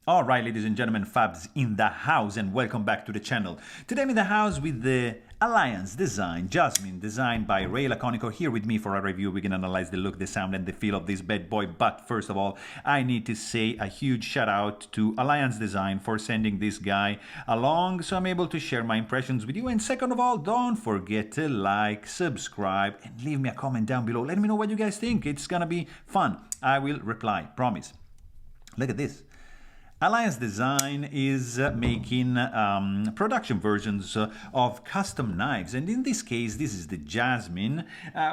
All right, ladies and gentlemen, Fabs in the house, and welcome back to the channel. Today I'm in the house with the Alliance Design Jasmine, designed by Ray Laconico, here with me for a review. We can analyze the look, the sound, and the feel of this bad boy. But first of all, I need to say a huge shout out to Alliance Design for sending this guy along, so I'm able to share my impressions with you. And second of all, don't forget to like, subscribe, and leave me a comment down below. Let me know what you guys think. It's gonna be fun. I will reply, promise. Look at this. Alliance Design is making production versions of custom knives, and in this case this is the Jasmine,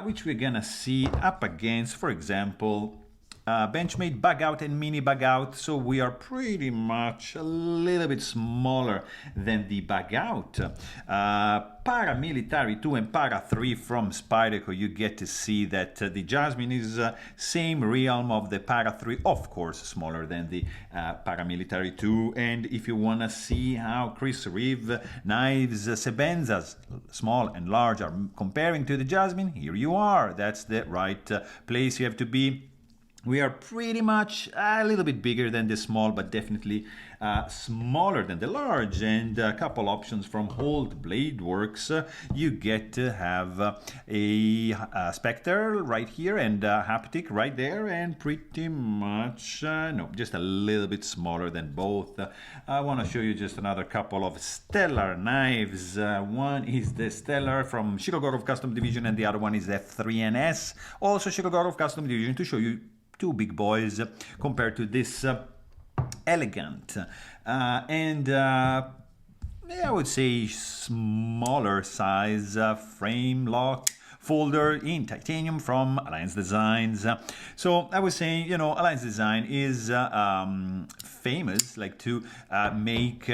which we're gonna see up against, for example, Benchmade bug out and mini bug out. So we are pretty much a little bit smaller than the bug out. Paramilitary 2 and Para 3 from Spyderco, you get to see that the Jasmine is same realm of the Para 3, of course smaller than the Paramilitary 2. And if you want to see how Chris Reeve knives Sebenzas, small and large, are comparing to the Jasmine, here you are. That's the right place you have to be. We are pretty much a little bit bigger than the small, but definitely smaller than the large. And a couple options from Holt Blade Works. You get to have a Spectre right here and a Haptic right there, and pretty much, no, just a little bit smaller than both. I want to show you just another couple of Stellar knives. One is the Stellar from Shikogorov Custom Division, and the other one is the F3NS, also Shikogorov Custom Division, to show you two big boys compared to this elegant and I would say smaller size frame lock folder in titanium from Alliance Designs. So I was saying, you know, Alliance Design is famous like to make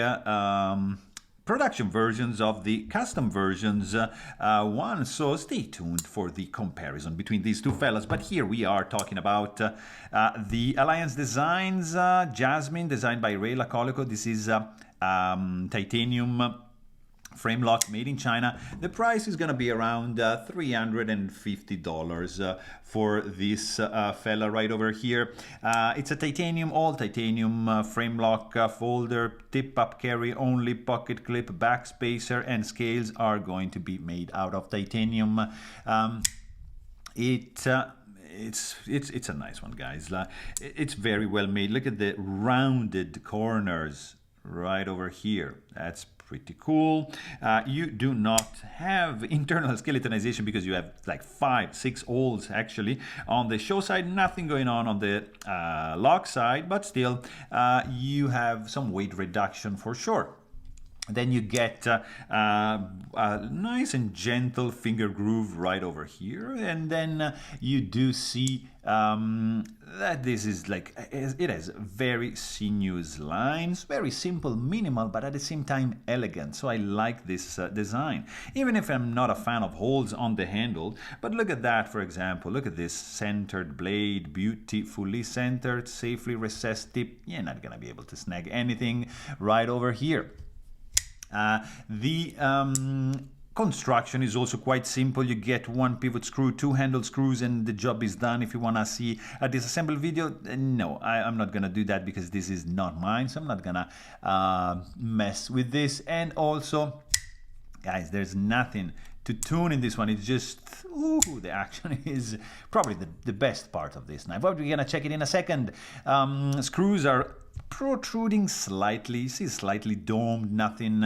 production versions of the custom versions one, so stay tuned for the comparison between these two fellas. But here we are talking about the Alliance Designs Jasmine, designed by Ray Laconico. This is titanium frame lock made in China. The price is gonna be around $350 for this fella right over here. It's a titanium, all titanium frame lock folder, tip up carry only, pocket clip, backspacer, and scales are going to be made out of titanium. It's a nice one, guys. It's very well made. Look at the rounded corners right over here. That's pretty cool. You do not have internal skeletonization because you have like 5-6 holes actually on the show side. Nothing going on the lock side, but still you have some weight reduction for sure. Then you get a nice and gentle finger groove right over here, and then you do see that this is like, it has very sinuous lines, very simple, minimal, but at the same time elegant. So I like this design, even if I'm not a fan of holes on the handle. But look at that, for example. Look at this centered blade, beautifully centered, safely recessed tip. You're not gonna be able to snag anything right over here. The construction is also quite simple. You get one pivot screw, 2 handle screws, and the job is done. If you want to see a disassemble video, no, I'm not gonna do that because this is not mine, so I'm not gonna mess with this. And also, guys, there's nothing to tune in this one. It's just, ooh, the action is probably the best part of this knife. But we're gonna check it in a second. Screws are protruding slightly. See, slightly domed, nothing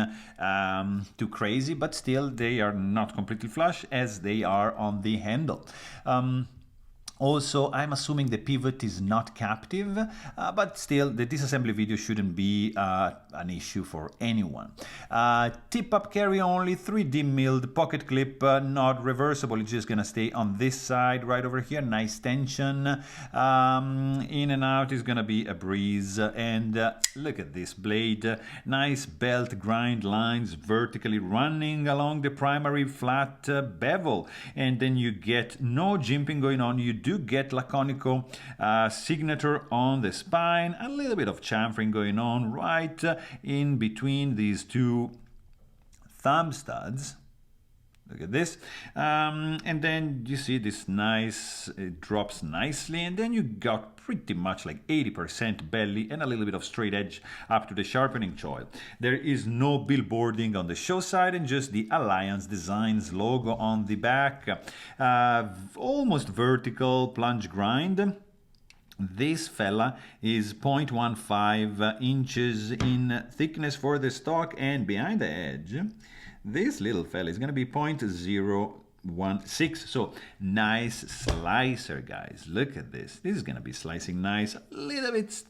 too crazy, but still they are not completely flush as they are on the handle. Also, I'm assuming the pivot is not captive, but still the disassembly video shouldn't be an issue for anyone. Tip up carry only, 3D milled pocket clip, not reversible. It's just gonna stay on this side right over here. Nice tension. In and out is gonna be a breeze. And look at this blade. Nice belt grind lines vertically running along the primary flat bevel. And then you get no jimping going on. You do get Laconico signature on the spine, a little bit of chamfering going on right in between these two thumb studs. Look at this. And then you see this nice, it drops nicely, and then you got pretty much like 80% belly and a little bit of straight edge up to the sharpening choil. There is no billboarding on the show side and just the Alliance Designs logo on the back. Almost vertical plunge grind. This fella is 0.15 inches in thickness for the stock, and behind the edge, this little fella is going to be 0.016. So nice slicer, guys. Look at this. This is going to be slicing nice, a little bit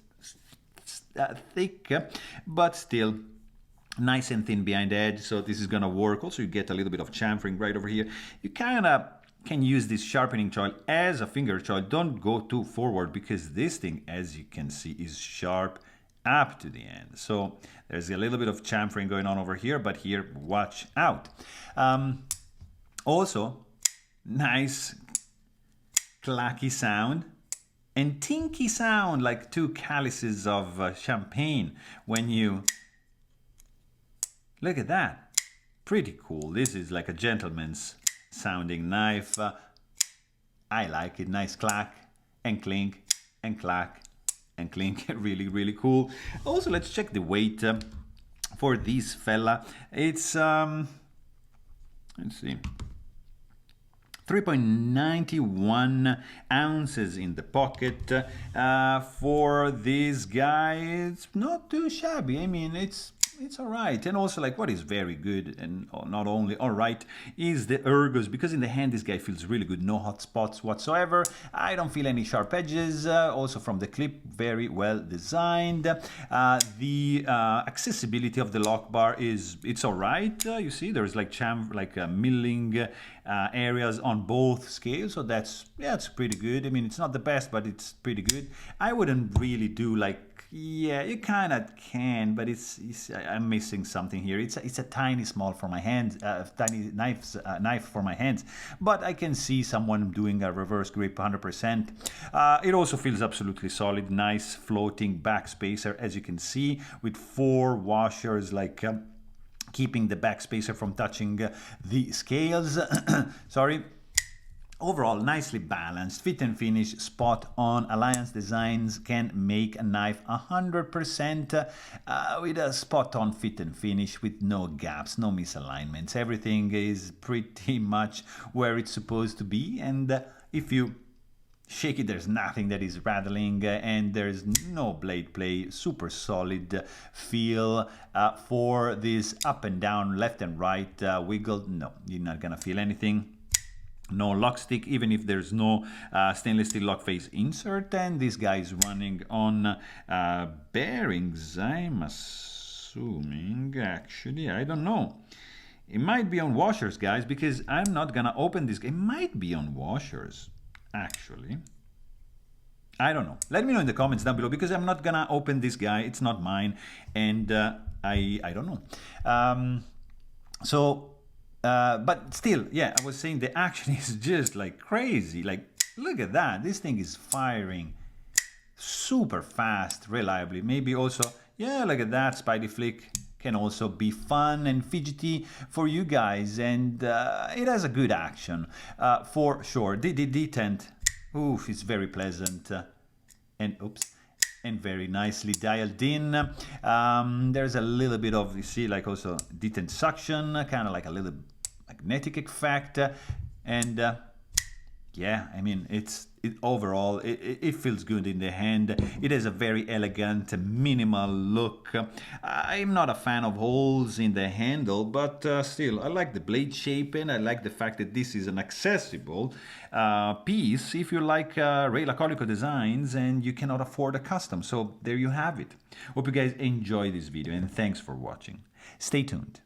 thick, but still nice and thin behind the edge. So this is going to work. Also, you get a little bit of chamfering right over here. You kind of can use this sharpening choil as a finger choil. Don't go too forward because this thing, as you can see, is sharp up to the end. So there's a little bit of chamfering going on over here, but here, watch out. Also, nice clacky sound and tinky sound, like two calices of champagne when you... Look at that. Pretty cool. This is like a gentleman's sounding knife. I like it. Nice clack and clink and clack and clink. Really, really cool. Also, let's check the weight for this fella. It's let's see, 3.91 ounces in the pocket. For this guy, it's not too shabby. I mean, it's all right. And also, like, what is very good, and not only all right, is the ergos, because in the hand this guy feels really good. No hot spots whatsoever. I don't feel any sharp edges. Also from the clip, very well designed. The accessibility of the lock bar it's all right. You see there's like milling areas on both scales, so that's pretty good. I mean, it's not the best, but it's pretty good. I wouldn't really do like, yeah, you kind of can, but I'm missing something here. It's a tiny small for my hands, tiny knife for my hands, but I can see someone doing a reverse grip 100%. It also feels absolutely solid. Nice floating backspacer, as you can see, with 4 washers, like keeping the backspacer from touching the scales. Sorry. Overall, nicely balanced, fit and finish, spot on. Alliance Designs can make a knife 100% with a spot on fit and finish, with no gaps, no misalignments. Everything is pretty much where it's supposed to be, and if you shake it, there's nothing that is rattling, and there's no blade play. Super solid feel for this up and down, left and right wiggle. No, you're not gonna feel anything. No lock stick, even if there's no stainless steel lock face insert, and this guy is running on bearings, I'm assuming. Actually, I don't know. It might be on washers, guys, because I'm not gonna open this. It might be on washers, actually. I don't know. Let me know in the comments down below, because I'm not gonna open this guy. It's not mine, and I don't know. But still, yeah, I was saying the action is just like crazy. Like, look at that. This thing is firing super fast, reliably. Maybe also, yeah, look at that. Spidey flick can also be fun and fidgety for you guys. And it has a good action for sure. The detent, oof, it's very pleasant. And very nicely dialed in. There's a little bit of, you see, like also detent suction, kind of like a little magnetic effect, and yeah, I mean, overall it feels good in the hand. It has a very elegant, minimal look. I'm not a fan of holes in the handle, but still, I like the blade shape, and I like the fact that this is an accessible piece if you like Ray Laconico designs and you cannot afford a custom. So there you have it. Hope you guys enjoy this video, and thanks for watching. Stay tuned.